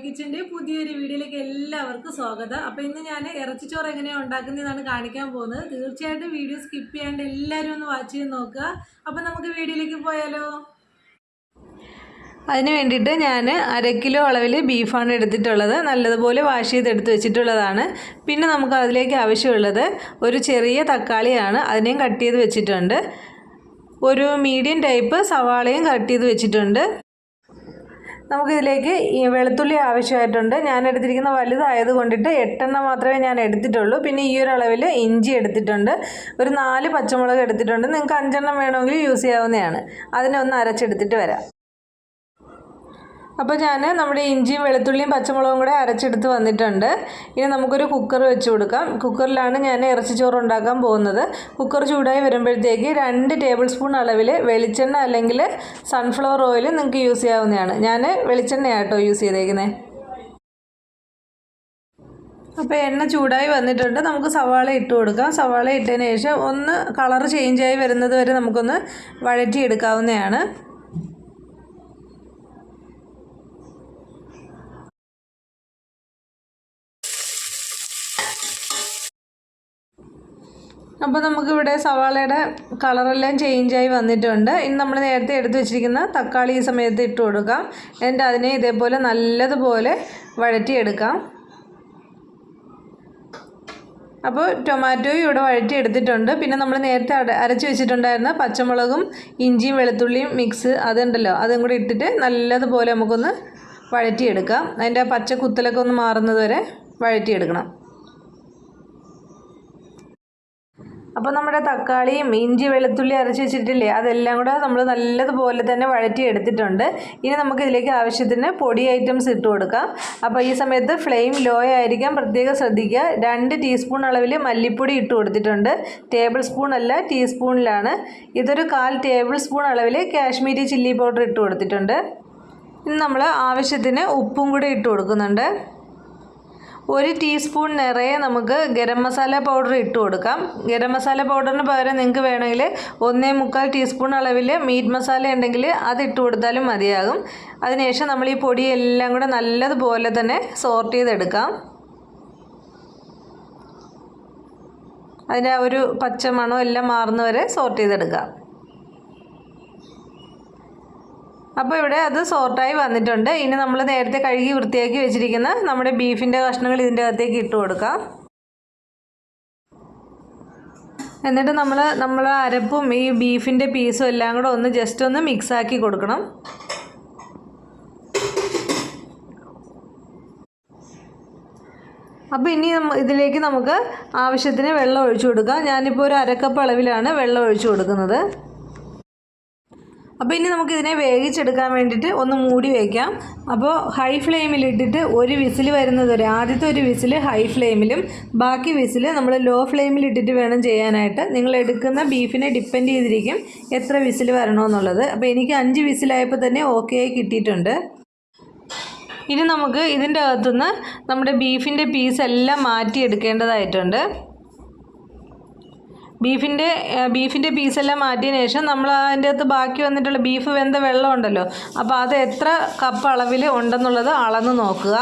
കിച്ചൻ്റെ പുതിയൊരു വീഡിയോയിലേക്ക് എല്ലാവർക്കും സ്വാഗതം. അപ്പോൾ ഇന്ന് ഞാൻ ഇറച്ചിച്ചോറ് എങ്ങനെയാണ് ഉണ്ടാക്കുന്നതെന്നാണ് കാണിക്കാൻ പോകുന്നത്. തീർച്ചയായിട്ടും വീഡിയോ സ്കിപ്പ് ചെയ്യാണ്ട് എല്ലാവരും ഒന്ന് വാച്ച് ചെയ്ത് നോക്കുക. അപ്പോൾ നമുക്ക് വീഡിയോയിലേക്ക് പോയാലോ. അതിന് വേണ്ടിയിട്ട് ഞാൻ 1/2 കിലോ അളവിൽ ബീഫാണ് എടുത്തിട്ടുള്ളത്. നല്ലതുപോലെ വാഷ് ചെയ്തെടുത്ത് വെച്ചിട്ടുള്ളതാണ്. പിന്നെ നമുക്ക് അതിലേക്ക് ആവശ്യമുള്ളത് ഒരു ചെറിയ തക്കാളിയാണ്, അതിനെയും കട്ട് ചെയ്ത് വെച്ചിട്ടുണ്ട്. ഒരു മീഡിയം ടൈപ്പ് സവാളയും കട്ട് ചെയ്ത് വെച്ചിട്ടുണ്ട്. നമുക്കിതിലേക്ക് ഈ വെളുത്തുള്ളി ആവശ്യമായിട്ടുണ്ട്. ഞാൻ എടുത്തിരിക്കുന്ന വലുതായത് കൊണ്ടിട്ട് 8 എണ്ണം മാത്രമേ ഞാൻ എടുത്തിട്ടുള്ളൂ. പിന്നെ ഈ ഒരു അളവിൽ ഇഞ്ചി എടുത്തിട്ടുണ്ട്. ഒരു 4 പച്ചമുളക് എടുത്തിട്ടുണ്ട്. നിങ്ങൾക്ക് 5 എണ്ണം വേണമെങ്കിൽ യൂസ് ചെയ്യാവുന്നതാണ്. അതിനെ ഒന്ന് അരച്ചെടുത്തിട്ട് വരാം. അപ്പോൾ ഞാൻ നമ്മുടെ ഇഞ്ചിയും വെളുത്തുള്ളിയും പച്ചമുളകും കൂടെ അരച്ചെടുത്ത് വന്നിട്ടുണ്ട്. ഇനി നമുക്കൊരു കുക്കർ വെച്ച് കൊടുക്കാം. കുക്കറിലാണ് ഞാൻ ഇറച്ചിച്ചോറ് ഉണ്ടാക്കാൻ പോകുന്നത്. കുക്കർ ചൂടായി വരുമ്പോഴത്തേക്ക് 2 ടേബിൾ സ്പൂൺ അളവിൽ വെളിച്ചെണ്ണ അല്ലെങ്കിൽ സൺഫ്ലവർ ഓയിൽ നിങ്ങൾക്ക് യൂസ് ചെയ്യാവുന്നതാണ്. ഞാൻ വെളിച്ചെണ്ണയാട്ടോ യൂസ് ചെയ്തേക്കുന്നത്. അപ്പോൾ എണ്ണ ചൂടായി വന്നിട്ടുണ്ട്. നമുക്ക് സവാള ഇട്ട് കൊടുക്കാം. സവാള ഇട്ടതിന് ശേഷം ഒന്ന് കളർ ചേഞ്ചായി വരുന്നത് വരെ നമുക്കൊന്ന് വഴറ്റിയെടുക്കാവുന്നതാണ്. അപ്പോൾ നമുക്കിവിടെ സവാളയുടെ കളറെല്ലാം ചേഞ്ചായി വന്നിട്ടുണ്ട്. ഇനി നമ്മൾ നേരത്തെ എടുത്ത് വെച്ചിരിക്കുന്ന തക്കാളി ഈ സമയത്ത് ഇട്ട് കൊടുക്കാം. എന്നിട്ട് അതിനെ ഇതേപോലെ നല്ലതുപോലെ വഴറ്റിയെടുക്കാം. അപ്പോൾ ടൊമാറ്റോയും ഇവിടെ വഴറ്റി എടുത്തിട്ടുണ്ട്. പിന്നെ നമ്മൾ നേരത്തെ അരച്ച് വെച്ചിട്ടുണ്ടായിരുന്ന പച്ചമുളകും ഇഞ്ചിയും വെളുത്തുള്ളിയും മിക്സ് അതുണ്ടല്ലോ, അതും കൂടി ഇട്ടിട്ട് നല്ലതുപോലെ നമുക്കൊന്ന് വഴറ്റിയെടുക്കാം. അതിൻ്റെ പച്ച കുത്തലൊക്കെ ഒന്ന് മാറുന്നത് വരെ വഴറ്റിയെടുക്കണം. അപ്പോൾ നമ്മുടെ തക്കാളിയും ഇഞ്ചി വെളുത്തുള്ളി അരച്ച് വെച്ചിട്ടില്ലേ, അതെല്ലാം കൂടെ നമ്മൾ നല്ലതുപോലെ തന്നെ വഴറ്റി എടുത്തിട്ടുണ്ട്. ഇനി നമുക്കിതിലേക്ക് ആവശ്യത്തിന് പൊടി ഐറ്റംസ് ഇട്ട് കൊടുക്കാം. അപ്പോൾ ഈ സമയത്ത് ഫ്ലെയിം ലോ ആയിരിക്കാൻ പ്രത്യേകം ശ്രദ്ധിക്കുക. 2 ടീസ്പൂൺ അളവിൽ മല്ലിപ്പൊടി ഇട്ട് കൊടുത്തിട്ടുണ്ട്. ടേബിൾ സ്പൂൺ അല്ല, ടീസ്പൂണിലാണ്. ഇതൊരു 1/4 ടേബിൾ സ്പൂൺ അളവിൽ കാശ്മീരി ചില്ലി പൗഡർ ഇട്ട് കൊടുത്തിട്ടുണ്ട്. ഇനി നമ്മൾ ആവശ്യത്തിന് ഉപ്പും കൂടി ഇട്ട് കൊടുക്കുന്നുണ്ട്. 1 ടീസ്പൂൺ നിറയെ നമുക്ക് ഗരം മസാല പൗഡർ ഇട്ട് കൊടുക്കാം. ഗരം മസാല പൗഡറിന് പകരം നിങ്ങൾക്ക് വേണമെങ്കിൽ 1.25 ടീസ്പൂൺ അളവിൽ മീറ്റ് മസാല ഉണ്ടെങ്കിൽ അത് ഇട്ട് കൊടുത്താലും മതിയാകും. അതിനുശേഷം നമ്മൾ ഈ പൊടിയെല്ലാം കൂടെ നല്ലതുപോലെ തന്നെ സോർട്ട് ചെയ്തെടുക്കാം. അതിൻ്റെ ആ ഒരു പച്ച മണം എല്ലാം മാറുന്നവരെ സോർട്ട് ചെയ്തെടുക്കാം. അപ്പോൾ ഇവിടെ അത് സോർട്ടായി വന്നിട്ടുണ്ട്. ഇനി നമ്മൾ നേരത്തെ കഴുകി വൃത്തിയാക്കി വെച്ചിരിക്കുന്ന നമ്മുടെ ബീഫിൻ്റെ കഷ്ണങ്ങൾ ഇതിൻ്റെ അകത്തേക്ക് ഇട്ട് കൊടുക്കാം. എന്നിട്ട് നമ്മൾ അരപ്പും ഈ ബീഫിൻ്റെ പീസും എല്ലാം കൂടെ ഒന്ന് ജസ്റ്റ് ഒന്ന് മിക്സാക്കി കൊടുക്കണം. അപ്പോൾ ഇനി ഇതിലേക്ക് നമുക്ക് ആവശ്യത്തിന് വെള്ളം ഒഴിച്ചു കൊടുക്കാം. ഞാനിപ്പോൾ ഒരു 1/2 കപ്പ് അളവിലാണ് വെള്ളം ഒഴിച്ചു കൊടുക്കുന്നത്. അപ്പോൾ ഇനി നമുക്കിതിനെ വേവിച്ചെടുക്കാൻ വേണ്ടിയിട്ട് ഒന്ന് മൂടി വയ്ക്കാം. അപ്പോൾ ഹൈ ഫ്ലെയിമിലിട്ടിട്ട് ഒരു വിസിൽ വരുന്നത് വരെ, ആദ്യത്തെ ഒരു വിസിൽ ഹൈ ഫ്ലെയിമിലും ബാക്കി വിസിൽ നമ്മൾ ലോ ഫ്ലെയിമിലിട്ടിട്ട് വേണം ചെയ്യാനായിട്ട്. നിങ്ങൾ എടുക്കുന്ന ബീഫിനെ ഡിപ്പെൻഡ് ചെയ്തിരിക്കും എത്ര വിസിൽ വരണമെന്നുള്ളത്. അപ്പോൾ എനിക്ക് 5 വിസിലായപ്പോൾ തന്നെ ഓക്കെ ആയി കിട്ടിയിട്ടുണ്ട്. ഇനി നമുക്ക് ഇതിൻ്റെ അകത്തുനിന്ന് നമ്മുടെ ബീഫിൻ്റെ പീസെല്ലാം മാറ്റിയെടുക്കേണ്ടതായിട്ടുണ്ട്. ബീഫിൻ്റെ പീസെല്ലാം മാറ്റിയതിന് ശേഷം നമ്മൾ അതിൻ്റെ അകത്ത് ബാക്കി വന്നിട്ടുള്ള ബീഫ് വെന്ത വെള്ളം ഉണ്ടല്ലോ, അപ്പോൾ അത് എത്ര കപ്പ് അളവിൽ ഉണ്ടെന്നുള്ളത് അളന്ന് നോക്കുക.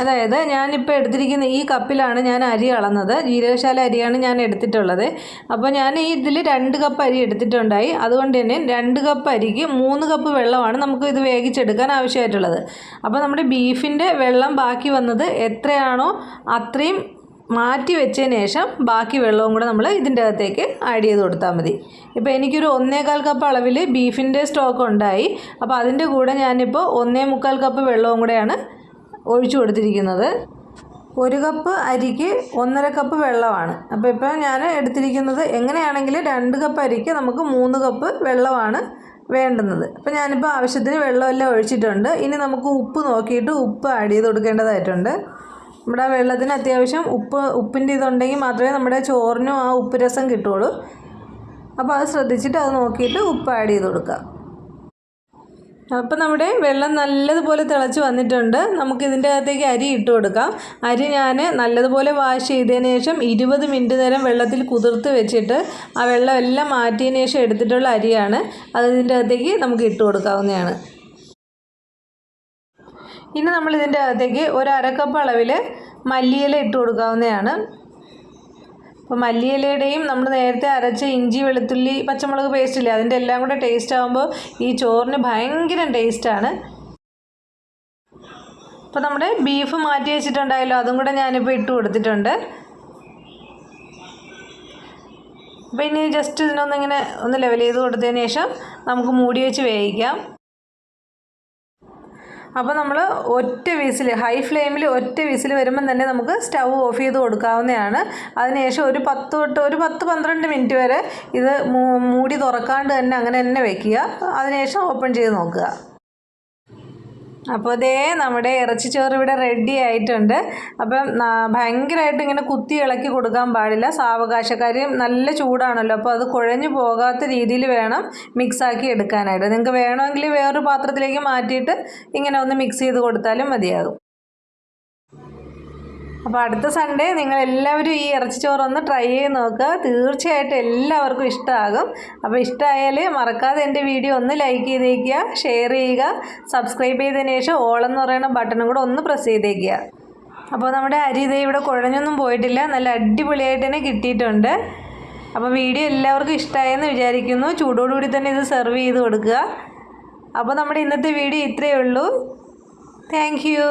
അതായത് ഞാനിപ്പോൾ എടുത്തിരിക്കുന്ന ഈ കപ്പിലാണ് ഞാൻ അരി അളന്നത്. ജീരകശാല അരിയാണ് ഞാൻ എടുത്തിട്ടുള്ളത്. അപ്പോൾ ഞാൻ ഈ ഇതിൽ 2 കപ്പ് അരി എടുത്തിട്ടുണ്ടായി. അതുകൊണ്ട് തന്നെ 2 കപ്പ് അരിക്ക് 3 കപ്പ് വെള്ളമാണ് നമുക്ക് ഇത് വേവിച്ചെടുക്കാൻ ആവശ്യമായിട്ടുള്ളത്. അപ്പോൾ നമ്മുടെ ബീഫിൻ്റെ വെള്ളം ബാക്കി വന്നത് എത്രയാണോ അത്രയും മാറ്റി വെച്ചതിന് ശേഷം ബാക്കി വെള്ളവും കൂടെ നമ്മൾ ഇതിൻ്റെ അകത്തേക്ക് ആഡ് ചെയ്ത് കൊടുത്താൽ മതി. ഇപ്പോൾ എനിക്കൊരു 1.25 കപ്പ് അളവിൽ ബീഫിൻ്റെ സ്റ്റോക്ക് ഉണ്ടായി. അപ്പോൾ അതിൻ്റെ കൂടെ ഞാനിപ്പോൾ 1.25 കപ്പ് വെള്ളവും കൂടെയാണ് ഒഴിച്ചു കൊടുത്തിരിക്കുന്നത്. 1 കപ്പ് അരിക്ക് 1.5 കപ്പ് വെള്ളമാണ്. അപ്പോൾ ഇപ്പോൾ ഞാൻ എടുത്തിരിക്കുന്നത് എങ്ങനെയാണെങ്കിലും 2 കപ്പ് അരിക്ക് നമുക്ക് 3 കപ്പ് വെള്ളമാണ് വേണ്ടുന്നത്. അപ്പോൾ ഞാനിപ്പോൾ ആവശ്യത്തിന് വെള്ളമെല്ലാം ഒഴിച്ചിട്ടുണ്ട്. ഇനി നമുക്ക് ഉപ്പ് നോക്കിയിട്ട് ഉപ്പ് ആഡ് ചെയ്ത് കൊടുക്കേണ്ടതായിട്ടുണ്ട്. നമ്മുടെ വെള്ളത്തിന് അത്യാവശ്യം ഉപ്പിൻ്റെ ഇതുണ്ടെങ്കിൽ മാത്രമേ നമ്മുടെ ചോറിനും ആ ഉപ്പ് രസം കിട്ടുള്ളൂ. അപ്പോൾ അത് ശ്രദ്ധിച്ചിട്ട് അത് നോക്കിയിട്ട് ഉപ്പ് ആഡ് ചെയ്ത് കൊടുക്കുക. അപ്പോൾ നമ്മുടെ വെള്ളം നല്ലതുപോലെ തിളച്ച് വന്നിട്ടുണ്ട്. നമുക്കിതിൻ്റെ അകത്തേക്ക് അരി ഇട്ട് കൊടുക്കാം. അരി ഞാൻ നല്ലതുപോലെ വാഷ് ചെയ്തതിന് ശേഷം 20 മിനിറ്റ് നേരം വെള്ളത്തിൽ കുതിർത്ത് വെച്ചിട്ട് ആ വെള്ളം എല്ലാം മാറ്റിയതിന് ശേഷം എടുത്തിട്ടുള്ള അരിയാണ്. അത് ഇതിൻ്റെ അകത്തേക്ക് നമുക്ക് ഇട്ട് കൊടുക്കാവുന്നതാണ്. ഇനി നമ്മൾ ഇതിൻ്റെ അകത്തേക്ക് ഒരു അരക്കപ്പ് അളവിൽ മല്ലിയില ഇട്ട് കൊടുക്കാവുന്നതാണ്. അപ്പോൾ മല്ലിയിലയുടെയും നമ്മൾ നേരത്തെ അരച്ച ഇഞ്ചി വെളുത്തുള്ളി പച്ചമുളക് പേസ്റ്റ് ഇല്ലേ അതിൻ്റെ എല്ലാം കൂടെ ടേസ്റ്റ് ആകുമ്പോൾ ഈ ചോറിന് ഭയങ്കര ടേസ്റ്റാണ്. അപ്പോൾ നമ്മുടെ ബീഫ് മാറ്റി വെച്ചിട്ടുണ്ടായല്ലോ, അതും കൂടെ ഞാനിപ്പോൾ ഇട്ട് കൊടുത്തിട്ടുണ്ട്. അപ്പോൾ ഇനി ജസ്റ്റ് ഇതിനൊന്നിങ്ങനെ ലെവൽ ചെയ്ത് കൊടുത്തതിന് ശേഷം നമുക്ക് മൂടി വെച്ച് വേവിക്കാം. അപ്പോൾ നമ്മൾ ഒറ്റ വിസിൽ, ഹൈ ഫ്ലെയിമിൽ ഒറ്റ വിസിൽ വരുമ്പം തന്നെ നമുക്ക് സ്റ്റൗ ഓഫ് ചെയ്ത് കൊടുക്കാവുന്നതാണ്. അതിനുശേഷം ഒരു 10-12 മിനിറ്റ് വരെ ഇത് മൂടി തുറക്കാണ്ട് തന്നെ അങ്ങനെ തന്നെ വെക്കുക. അതിനുശേഷം ഓപ്പൺ ചെയ്ത് നോക്കുക. അപ്പോൾ ദേ നമ്മുടെ ഇറച്ചിച്ചോറ് ഇവിടെ റെഡി ആയിട്ടുണ്ട്. അപ്പം ഭയങ്കരമായിട്ട് ഇങ്ങനെ കുത്തി ഇളക്കി കൊടുക്കാൻ പാടില്ല, സാവകാശക്കാര്യം നല്ല ചൂടാണല്ലോ, അപ്പോൾ അത് കുഴഞ്ഞു പോകാത്ത രീതിയിൽ വേണം മിക്സാക്കി എടുക്കാനായിട്ട്. നിങ്ങൾക്ക് വേണമെങ്കിൽ വേറൊരു പാത്രത്തിലേക്ക് മാറ്റിയിട്ട് ഇങ്ങനെ ഒന്ന് മിക്സ് ചെയ്ത് കൊടുത്താലും മതിയാകും. അപ്പോൾ അടുത്ത സൺഡേ നിങ്ങളെല്ലാവരും ഈ ഇറച്ചിച്ചോറൊന്ന് ട്രൈ ചെയ്ത് നോക്കുക. തീർച്ചയായിട്ടും എല്ലാവർക്കും ഇഷ്ടമാകും. അപ്പോൾ ഇഷ്ടമായാൽ മറക്കാതെ എൻ്റെ വീഡിയോ ഒന്ന് ലൈക്ക് ചെയ്തേക്കുക, ഷെയർ ചെയ്യുക, സബ്സ്ക്രൈബ് ചെയ്തതിന് ശേഷം ഓൾ എന്ന് പറയുന്ന ബട്ടണും കൂടെ ഒന്ന് പ്രസ് ചെയ്തേക്കുക. അപ്പോൾ നമ്മുടെ അരി ഇതേ ഇവിടെ കുഴഞ്ഞൊന്നും പോയിട്ടില്ല, നല്ല അടിപൊളിയായിട്ട് തന്നെ കിട്ടിയിട്ടുണ്ട്. അപ്പോൾ വീഡിയോ എല്ലാവർക്കും ഇഷ്ടമായെന്ന് വിചാരിക്കുന്നു. ചൂടോടുകൂടി തന്നെ ഇത് സെർവ് ചെയ്ത് കൊടുക്കുക. അപ്പോൾ നമ്മുടെ ഇന്നത്തെ വീഡിയോ ഇത്രയേ ഉള്ളൂ. Thank you.